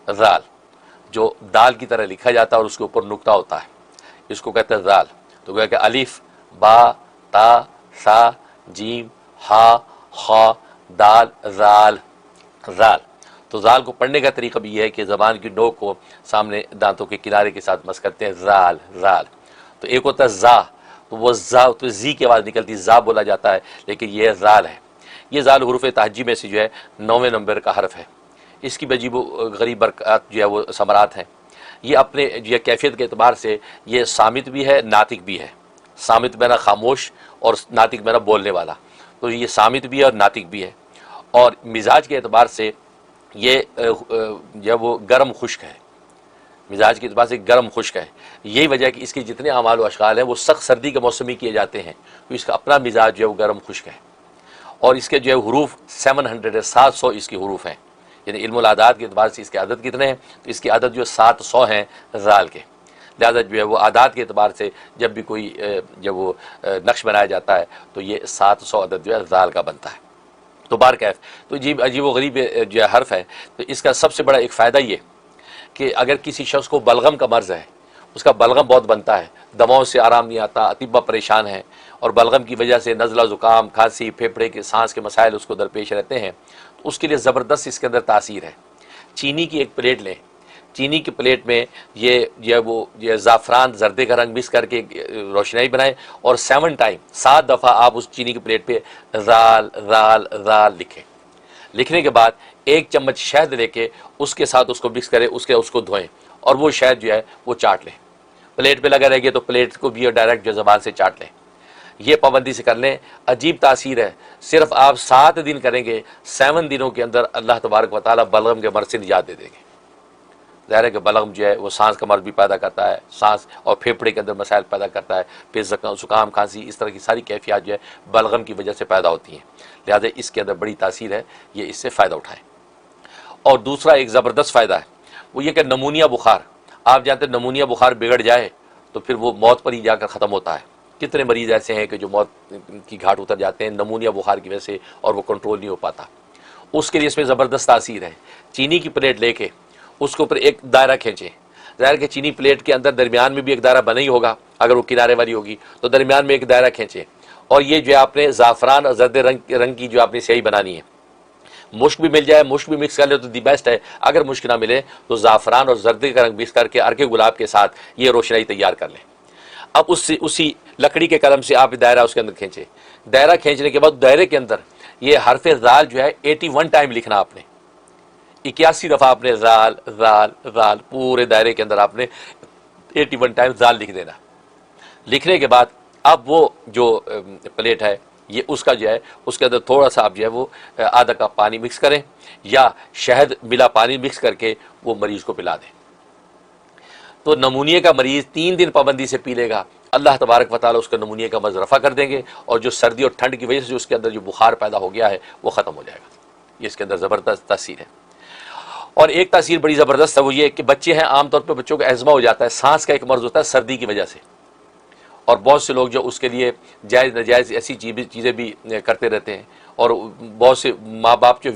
ذال جو دال کی طرح لکھا جاتا ہے اور اس کے اوپر نقطہ ہوتا ہے، اس کو کہتے ہیں ذال۔ تو گویا کہ الف با تا سا جیم ہا خا دال ذال ذال۔ تو ذال کو پڑھنے کا طریقہ بھی یہ ہے کہ زبان کی نوک کو سامنے دانتوں کے کنارے کے ساتھ مس کرتے ہیں، ذال ذال۔ تو ایک ہوتا ہے زا، تو وہ زا تو زی کی آواز نکلتی، زا بولا جاتا ہے، لیکن یہ ذال ہے۔ یہ ذال حروف تہجی میں سے جو ہے 9ویں نمبر کا حرف ہے۔ اس کی عجیب و غریب برکات جو ہے وہ ثمرات ہیں۔ یہ اپنے جو ہے کیفیت کے اعتبار سے یہ صامت بھی ہے، ناطق بھی ہے۔ صامت مینا خاموش اور ناطق مینا بولنے والا، تو یہ صامت بھی ہے اور ناطق بھی ہے۔ اور مزاج کے اعتبار سے یہ جو ہے وہ گرم خشک ہے، مزاج کے اعتبار سے گرم خشک ہے۔ یہی وجہ ہے کہ اس کے جتنے اعمال و اشغال ہیں وہ سخت سردی کے موسم میں کیے جاتے ہیں، تو اس کا اپنا مزاج جو ہے وہ گرم خشک ہے۔ اور اس کے جو ہے حروف 700 ہے، 700 اس کے حروف ہیں، یعنی علم العادات کے اعتبار سے اس کے عدد کتنے ہیں؟ تو اس کی عدد جو 700 ہیں ذال کے۔ لہذا جو ہے وہ عادات کے اعتبار سے جب بھی کوئی جب وہ نقش بنایا جاتا ہے تو یہ 700 عدد جو ہے ذال کا بنتا ہے۔ تو بارکیف تو عجیب و غریب جو ہے حرف ہے۔ تو اس کا سب سے بڑا ایک فائدہ یہ کہ اگر کسی شخص کو بلغم کا مرض ہے، اس کا بلغم بہت بنتا ہے، دواؤں سے آرام نہیں آتا، اطباء پریشان ہیں، اور بلغم کی وجہ سے نزلہ زکام کھانسی پھیپھڑے کے سانس کے مسائل اس کو درپیش رہتے ہیں، تو اس کے لیے زبردست اس کے اندر تاثیر ہے۔ چینی کی ایک پلیٹ لیں، چینی کی پلیٹ میں یہ جو ہے وہ یہ زعفران زردے کا رنگ مکس کر کے روشنائی بنائیں، اور 7 دفعہ آپ اس چینی کی پلیٹ پہ ذال ذال ذال لکھیں۔ لکھنے کے بعد 1 چمچ شہد لے کے اس کے ساتھ اس کو مکس کریں، اس کو دھوئیں، اور وہ شہد جو ہے وہ چاٹ لیں۔ پلیٹ پہ لگا رہے گی تو پلیٹ کو بھی ڈائریکٹ جو زبان سے چاٹ لیں۔ یہ پابندی سے کر لیں، عجیب تاثیر ہے۔ صرف آپ 7 دن کریں گے، 7 دنوں کے اندر اللہ تبارک و تعالیٰ بلغم کے مرض سے نجات دے دیں گے۔ ظاہر ہے کہ بلغم جو ہے وہ سانس کا مرض بھی پیدا کرتا ہے، سانس اور پھیپھڑے کے اندر مسائل پیدا کرتا ہے، پھر زکام کھانسی اس طرح کی ساری کیفیات جو ہے بلغم کی وجہ سے پیدا ہوتی ہیں۔ لہذا اس کے اندر بڑی تاثیر ہے، یہ اس سے فائدہ اٹھائیں۔ اور دوسرا ایک زبردست فائدہ ہے، وہ یہ کہ نمونیا بخار، آپ جانتے ہیں نمونیا بخار بگڑ جائے تو پھر وہ موت پر ہی جا کر ختم ہوتا ہے۔ کتنے مریض ایسے ہیں کہ جو موت کی گھاٹ اتر جاتے ہیں نمونیا بخار کی وجہ سے، اور وہ کنٹرول نہیں ہو پاتا۔ اس کے لیے اس میں زبردست تاثیر ہے۔ چینی کی پلیٹ لے کے اس کے اوپر ایک دائرہ کھینچیں۔ ظاہر کہ چینی پلیٹ کے اندر درمیان میں بھی ایک دائرہ بنا ہی ہوگا، اگر وہ کنارے والی ہوگی تو درمیان میں ایک دائرہ کھینچیں، اور یہ جو ہے آپ نے زعفران اور زرد رنگ کی جو آپ نے سیاہی بنانی ہے، مشک بھی مل جائے، مشک بھی مکس کر لے تو دی بیسٹ ہے، اگر مشک نہ ملے تو زعفران اور زردے کا رنگ مکس کر کے ارکے گلاب کے ساتھ یہ روشنائی تیار کر لیں۔ اب اسی لکڑی کے قلم سے آپ دائرہ اس کے اندر کھینچیں۔ دائرہ کھینچنے کے بعد دائرے کے اندر یہ حرف ذال جو ہے 81 ٹائم لکھنا، آپ نے 81 دفعہ آپ نے ذال ذال ذال پورے دائرے کے اندر آپ نے 81 ٹائم ذال لکھ دینا۔ لکھنے کے بعد اب وہ جو پلیٹ ہے یہ اس کا جو ہے اس کے اندر تھوڑا سا آپ جو ہے وہ آدھا کپ پانی مکس کریں، یا شہد ملا پانی مکس کر کے وہ مریض کو پلا دیں۔ تو نمونیے کا مریض 3 دن پابندی سے پی لے گا، اللہ تبارک و تعالیٰ اس کا نمونیے کا مرض رفع کر دیں گے، اور جو سردی اور ٹھنڈ کی وجہ سے اس کے اندر جو بخار پیدا ہو گیا ہے وہ ختم ہو جائے گا۔ یہ اس کے اندر زبردست تاثیر ہے۔ اور ایک تاثیر بڑی زبردست ہے، وہ یہ کہ بچے ہیں، عام طور پہ بچوں کا ایزما ہو جاتا ہے، سانس کا ایک مرض ہوتا ہے سردی کی وجہ سے، اور بہت سے لوگ جو اس کے لیے جائز ناجائز ایسی چیزیں بھی کرتے رہتے ہیں، اور بہت سے ماں باپ جو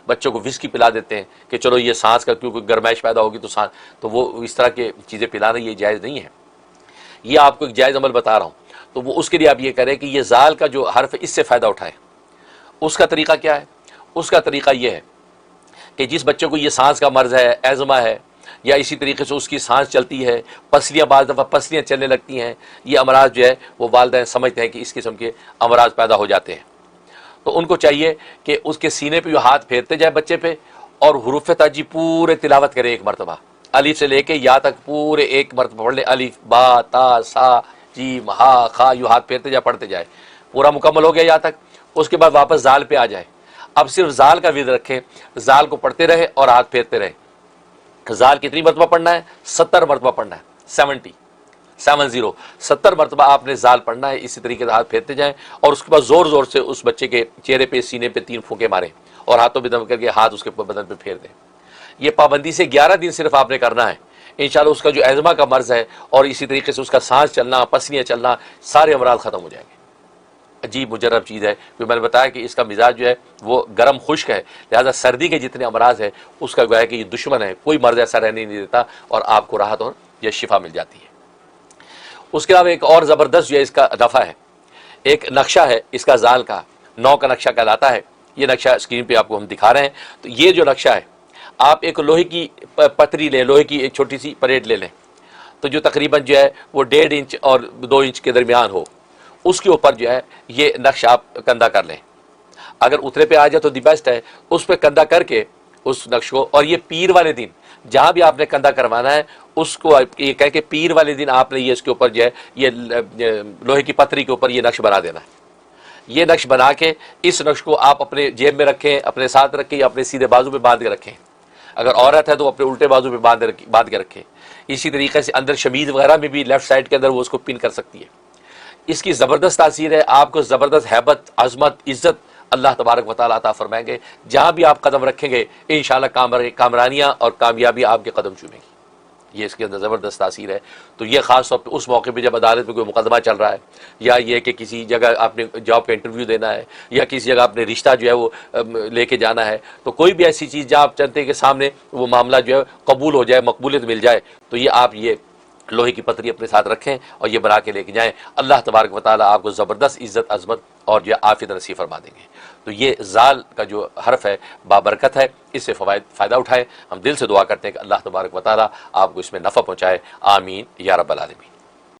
بچوں کو وسکی پلا دیتے ہیں کہ چلو یہ سانس کا کیونکہ گرمائش پیدا ہوگی تو وہ اس طرح کے چیزیں پلانا یہ جائز نہیں ہے۔ یہ آپ کو ایک جائز عمل بتا رہا ہوں، تو وہ اس کے لیے آپ یہ کریں کہ یہ ذال کا جو حرف ہے اس سے فائدہ اٹھائیں۔ اس کا طریقہ کیا ہے؟ اس کا طریقہ یہ ہے کہ جس بچے کو یہ سانس کا مرض ہے، ایزما ہے، یا اسی طریقے سے اس کی سانس چلتی ہے، پسلیاں بعض دفعہ پسلیاں چلنے لگتی ہیں، یہ امراض جو ہے وہ والدین سمجھتے ہیں کہ اس قسم کے امراض پیدا ہو جاتے ہیں، تو ان کو چاہیے کہ اس کے سینے پہ یہ ہاتھ پھیرتے جائے بچے پہ، اور حروف تہجی پورے تلاوت کرے 1 مرتبہ، الف سے لے کے یا تک پورے 1 مرتبہ پڑھ لے، الف با تا سا جیم ہا خا، یوں ہاتھ پھیرتے جائے پڑھتے جائے، پورا مکمل ہو گیا یا تک۔ اس کے بعد واپس ذال پہ آ جائے، اب صرف ذال کا ورد رکھیں، ذال کو پڑھتے رہے اور ہاتھ پھیرتے رہے۔ ذال کتنی مرتبہ پڑھنا ہے؟ 70 مرتبہ پڑھنا ہے، 70 مرتبہ آپ نے ذال پڑھنا ہے، اسی طریقے سے ہاتھ پھیرتے جائیں، اور اس کے بعد زور زور سے اس بچے کے چہرے پہ سینے پہ 3 پھونکے ماریں، اور ہاتھوں پہ دم کر کے ہاتھ اس کے بدن پہ پھیر دیں۔ یہ پابندی سے 11 دن صرف آپ نے کرنا ہے، انشاءاللہ اس کا جو ایزما کا مرض ہے اور اسی طریقے سے اس کا سانس چلنا، پسلیاں چلنا، سارے امراض ختم ہو جائیں گے۔ عجیب مجرب چیز ہے، کیونکہ میں نے بتایا کہ اس کا مزاج جو ہے وہ گرم خشک ہے، لہٰذا سردی کے جتنے امراض ہیں اس کا گویا ہے کہ یہ دشمن ہے، کوئی مرض ایسا رہنے نہیں دیتا اور آپ کو راحت اور یہ شفا مل جاتی ہے۔ اس کے علاوہ ایک اور زبردست جو ہے اس کا نفع ہے، ایک نقشہ ہے اس کا زال کا، 9 کا نقشہ کہلاتا ہے، یہ نقشہ اسکرین پہ آپ کو ہم دکھا رہے ہیں۔ تو یہ جو نقشہ ہے، آپ ایک لوہے کی پتری لیں، لوہے کی ایک چھوٹی سی پلیٹ لے لیں، تو جو تقریباً جو ہے وہ 1.5 انچ اور 2 انچ کے درمیان ہو، اس کے اوپر جو ہے یہ نقش آپ کندہ کر لیں۔ اگر اترے پہ آ جائے تو دی بیسٹ ہے، اس پہ کندہ کر کے اس نقش کو، اور یہ پیر والے دن جہاں بھی آپ نے کندہ کروانا ہے اس کو یہ کہہ کہ پیر والے دن آپ نے یہ اس کے اوپر جو ہے یہ لوہے کی پتری کے اوپر یہ نقش بنا دینا ہے۔ یہ نقش بنا کے اس نقش کو آپ اپنے جیب میں رکھیں، اپنے ساتھ رکھیں یا اپنے سیدھے بازو پہ باندھ کے رکھیں، اگر عورت ہے تو اپنے الٹے بازو پہ باندھ کے رکھیں۔ اسی طریقے سے اندر شمیز وغیرہ میں بھی لیفٹ سائڈ کے اندر وہ اس کو پن کر سکتی ہے۔ اس کی زبردست تاثیر ہے، آپ کو زبردست ہیبت، عظمت، عزت اللہ تبارک و تعالیٰ عطا فرمائیں گے۔ جہاں بھی آپ قدم رکھیں گے انشاءاللہ کامرانیاں اور کامیابی آپ کے قدم چومیں گی۔ یہ اس کے اندر زبردست تاثیر ہے۔ تو یہ خاص طور پہ اس موقع پہ جب عدالت میں کوئی مقدمہ چل رہا ہے، یا یہ کہ کسی جگہ آپ نے جاب کا انٹرویو دینا ہے، یا کسی جگہ آپ نے رشتہ جو ہے وہ لے کے جانا ہے، تو کوئی بھی ایسی چیز جہاں آپ چاہتے ہیں کہ سامنے وہ معاملہ جو ہے قبول ہو جائے، مقبولیت مل جائے، تو یہ آپ یہ لوہے کی پتری اپنے ساتھ رکھیں اور یہ بنا کے لے کے جائیں۔ اللہ تبارک و تعالیٰ آپ کو زبردست عزت، عظمت اور جو عافیت نصیب فرما دیں گے۔ تو یہ زال کا جو حرف ہے بابرکت ہے، اس سے فائدہ اٹھائیں۔ ہم دل سے دعا کرتے ہیں کہ اللہ تبارک و تعالیٰ آپ کو اس میں نفع پہنچائے، آمین یا رب العالمین۔